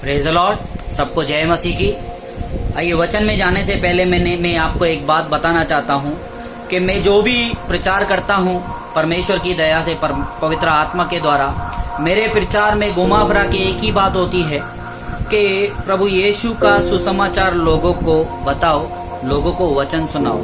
Praise the Lord. सबको जय मसीह की। आइए वचन में जाने से पहले मैं आपको एक बात बताना चाहता हूँ कि मैं जो भी प्रचार करता हूँ परमेश्वर की दया से पवित्र आत्मा के द्वारा, मेरे प्रचार में घुमा फिरा के एक ही बात होती है कि प्रभु यीशु का सुसमाचार लोगों को बताओ, लोगों को वचन सुनाओ।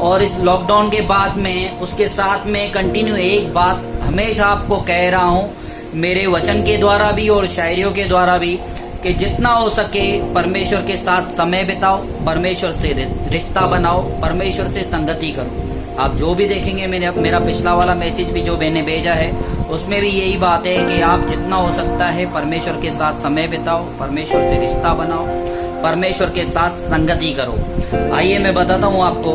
और इस लॉकडाउन के बाद में उसके साथ में कंटिन्यू एक बात हमेशा आपको कह रहा हूँ, मेरे वचन के द्वारा भी और शायरियों के द्वारा भी, कि जितना हो सके परमेश्वर के साथ समय बिताओ, परमेश्वर से रिश्ता बनाओ, परमेश्वर से संगति करो। आप जो भी देखेंगे, मेरा पिछला वाला मैसेज भी जो मैंने भेजा है उसमें भी यही बात है कि आप जितना हो सकता है परमेश्वर के साथ समय बिताओ, परमेश्वर से रिश्ता बनाओ, परमेश्वर के साथ संगति करो। आइए मैं बताता हूँ आपको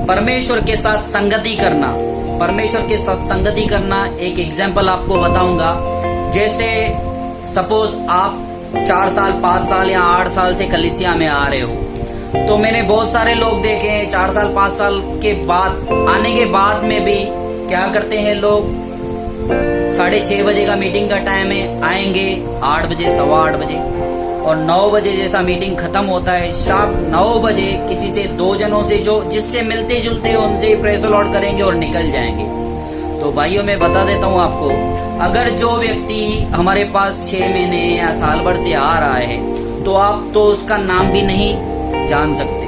परमेश्वर के साथ संगति करना। परमेश्वर के साथ संगति करना एक एग्जाम्पल आपको बताऊंगा। जैसे सपोज आप 4 साल 5 साल या 8 साल से कलीसिया में आ रहे हो, तो मैंने बहुत सारे लोग देखे हैं 4 साल 5 साल के बाद आने के बाद में भी क्या करते हैं लोग, 6:30 बजे का मीटिंग का टाइम है, आएंगे 8 बजे 8:15 बजे, और 9 बजे जैसा मीटिंग खत्म होता है, शार्प 9 बजे किसी से 2 जनों से जो जिससे मिलते जुलते हैं उनसे प्रेज द लॉर्ड करेंगे और निकल जाएंगे। तो भाइयों मैं बता देता हूँ आपको, अगर जो व्यक्ति हमारे पास 6 महीने या साल भर से आ रहा है तो आप तो उसका नाम भी नहीं जान सकते।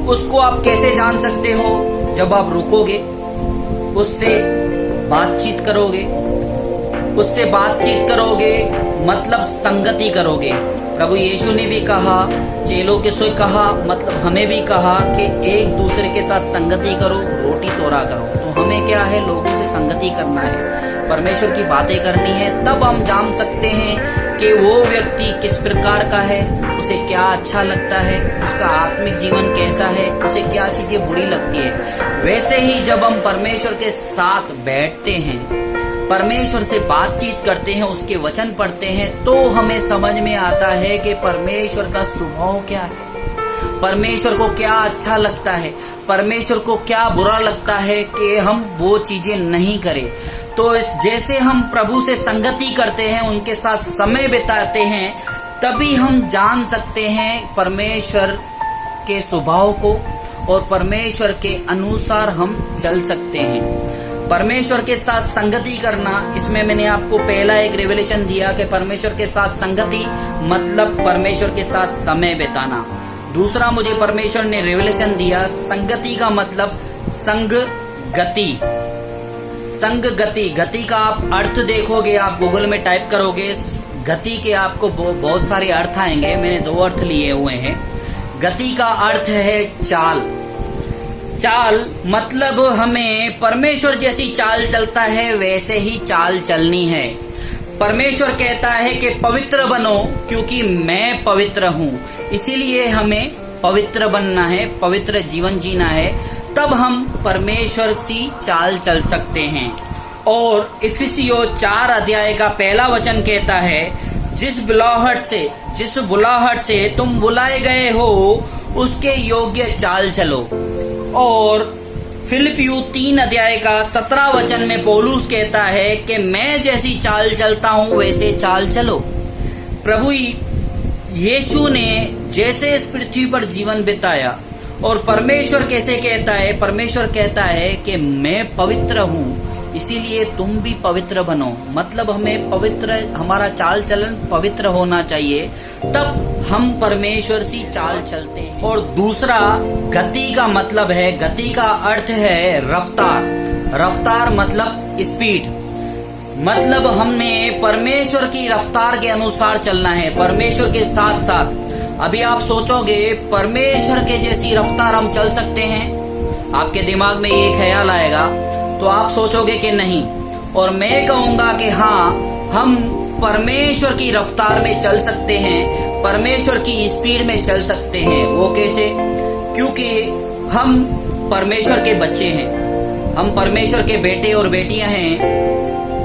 उसको आप कैसे जान सकते हो? जब आप रुकोगे, उससे बातचीत करोगे, मतलब संगति करोगे। प्रभु यीशु ने भी कहा, चेलों के से कहा, मतलब हमें भी कहा कि एक दूसरे के साथ संगति करो, रोटी तोड़ा करो। तो हमें क्या है, लोगों से संगति करना है, परमेश्वर की बातें करनी है। तब हम जान सकते हैं कि वो व्यक्ति किस प्रकार का है, उसे क्या अच्छा लगता है, उसका आत्मिक जीवन कैसा है, उसे क्या चीजें बुरी लगती है। वैसे ही जब हम परमेश्वर के साथ बैठते हैं, परमेश्वर से बातचीत करते हैं, उसके वचन पढ़ते हैं, तो हमें समझ में आता है कि परमेश्वर का स्वभाव क्या है, परमेश्वर को क्या अच्छा लगता है, परमेश्वर को क्या बुरा लगता है कि हम वो चीजें नहीं करें। तो जैसे हम प्रभु से संगति करते हैं, उनके साथ समय बिताते हैं, तभी हम जान सकते हैं परमेश्वर के स्वभाव को, और परमेश्वर के अनुसार हम चल सकते हैं। परमेश्वर के साथ संगति करना, इसमें मैंने आपको पहला एक रेवलेशन दिया कि परमेश्वर के साथ संगति मतलब परमेश्वर के साथ समय बिताना। दूसरा मुझे परमेश्वर ने रेवलेशन दिया, संगति का मतलब संगति। गति का आप अर्थ देखोगे, आप गूगल में टाइप करोगे गति के, आपको बहुत सारे अर्थ आएंगे। मैंने 2 अर्थ लिए हुए हैं। गति का अर्थ है चाल मतलब हमें परमेश्वर जैसी चाल चलता है वैसे ही चाल चलनी है। परमेश्वर कहता है कि पवित्र बनो क्योंकि मैं पवित्र हूँ, इसीलिए हमें पवित्र बनना है, पवित्र जीवन जीना है, तब हम परमेश्वर सी चाल चल सकते हैं। और इफिसियों 4 अध्याय का पहला वचन कहता है, जिस बुलाहट से तुम बुलाए गए हो उसके योग्य चाल चलो। और फिलिपियों 3 अध्याय का 17 वचन में पौलुस कहता है कि मैं जैसी चाल चलता हूँ वैसे चाल चलो। प्रभु यीशु ने जैसे इस पृथ्वी पर जीवन बिताया, और परमेश्वर कैसे कहता है, परमेश्वर कहता है कि मैं पवित्र हूँ, इसीलिए तुम भी पवित्र बनो। मतलब हमें पवित्र, हमारा चाल चलन पवित्र होना चाहिए, तब हम परमेश्वर सी चाल चलते हैं। और दूसरा गति का मतलब है, गति का अर्थ है रफ्तार मतलब स्पीड। मतलब हमने परमेश्वर की रफ्तार के अनुसार चलना है, परमेश्वर के साथ साथ। अभी आप सोचोगे परमेश्वर के जैसी रफ्तार हम चल सकते हैं, आपके दिमाग में ये ख्याल आएगा, तो आप सोचोगे कि नहीं, और मैं कहूंगा कि हाँ, हम परमेश्वर की रफ्तार में चल सकते हैं, परमेश्वर की स्पीड में चल सकते हैं। वो कैसे? क्योंकि हम परमेश्वर के बच्चे हैं, हम परमेश्वर के बेटे और बेटियां हैं।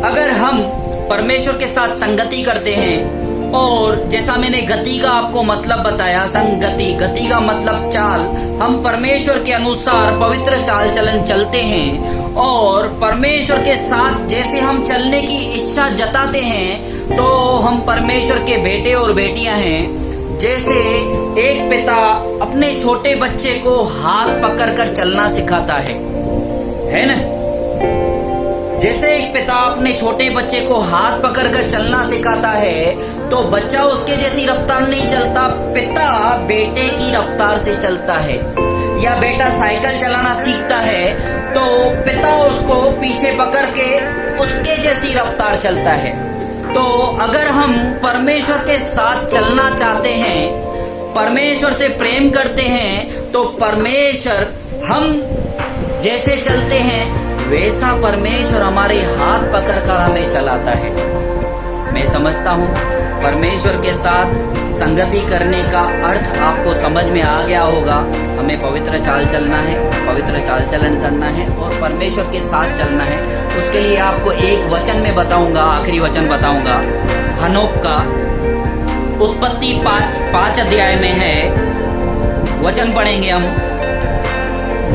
अगर हम परमेश्वर के साथ संगति करते हैं, और जैसा मैंने गति का आपको मतलब बताया, गति का मतलब चाल, हम परमेश्वर के अनुसार पवित्र चाल चलन चलते हैं, और परमेश्वर के साथ जैसे हम चलने की इच्छा जताते हैं, तो हम परमेश्वर के बेटे और बेटियां हैं। जैसे एक पिता अपने छोटे बच्चे को हाथ पकड़कर चलना सिखाता है ना। जैसे एक पिता अपने छोटे बच्चे को हाथ पकड़कर चलना सिखाता है, तो बच्चा उसके जैसी रफ्तार नहीं चलता, पिता बेटे की रफ्तार से चलता है। या बेटा साइकिल चलाना सीखता है, तो पिता उसको पीछे पकड़ के उसके जैसी रफ्तार चलता है। तो अगर हम परमेश्वर के साथ चलना चाहते हैं, परमेश्वर से प्रेम करते हैं, तो परमेश्वर हम जैसे चलते हैं वैसा परमेश्वर हमारे हाथ पकड़कर हमें चलाता है। मैं समझता हूँ परमेश्वर के साथ संगति करने का अर्थ आपको समझ में आ गया होगा। हमें पवित्र चाल चलना है, पवित्र चाल चलन करना है और परमेश्वर के साथ चलना है। उसके लिए आपको एक वचन में बताऊंगा, आखिरी वचन बताऊंगा। हनोक का उत्पत्ति 5 अध्याय में है, वचन पढ़ेंगे हम।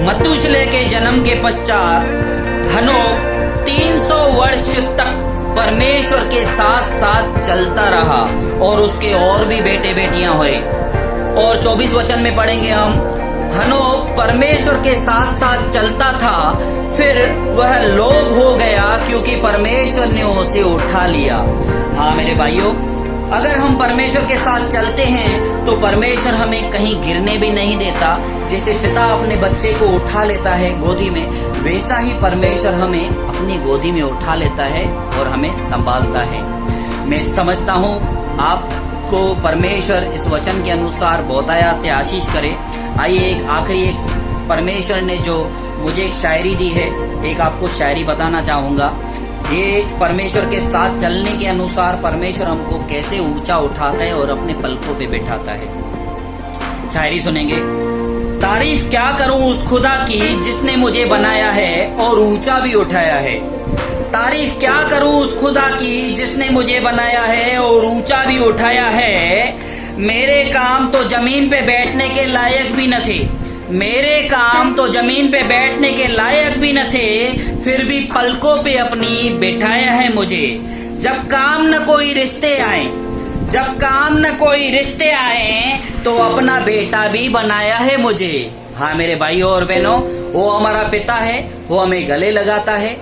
मथुशेलह के जन्म के पश्चात हनोक 300 वर्ष तक परमेश्वर के साथ साथ चलता रहा और उसके और भी बेटे बेटियां हुए। और 24 वचन में पढ़ेंगे हम, हनोक परमेश्वर के साथ साथ चलता था, फिर वह लोभ हो गया क्योंकि परमेश्वर ने उसे उठा लिया। हाँ मेरे भाइयों, अगर हम परमेश्वर के साथ चलते हैं तो परमेश्वर हमें कहीं गिरने भी नहीं देता। जैसे पिता अपने बच्चे को उठा लेता है गोदी में, वैसा ही परमेश्वर हमें अपनी गोदी में उठा लेता है और हमें संभालता है। मैं समझता हूँ आपको परमेश्वर इस वचन के अनुसार बहुतायत से आशीष करे। आइए एक आखिरी परमेश्वर ने जो मुझे एक शायरी दी है, एक आपको शायरी बताना चाहूंगा। ये परमेश्वर के साथ चलने के अनुसार परमेश्वर हमको कैसे ऊंचा उठाता है और अपने पलकों पे बैठाता है। शायरी सुनेंगे। तारीफ क्या करूं उस खुदा की जिसने मुझे बनाया है और ऊंचा भी उठाया है। तारीफ क्या करूं उस खुदा की जिसने मुझे बनाया है और ऊंचा भी उठाया है। मेरे काम तो जमीन पे बैठने के लायक भी न थे, मेरे काम तो जमीन पे बैठने के लायक भी न थे, फिर भी पलकों पे अपनी बिठाया है मुझे। जब काम न कोई रिश्ते आए, जब काम न कोई रिश्ते आए, तो अपना बेटा भी बनाया है मुझे। हाँ मेरे भाइयों और बहनों, वो हमारा पिता है, वो हमें गले लगाता है।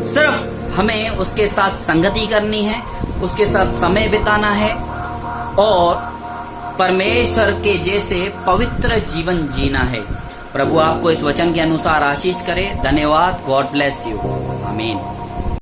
सिर्फ हमें उसके साथ संगति करनी है, उसके साथ समय बिताना है और परमेश्वर के जैसे पवित्र जीवन जीना है। प्रभु आपको इस वचन के अनुसार आशीष करे। धन्यवाद। God bless you. आमीन।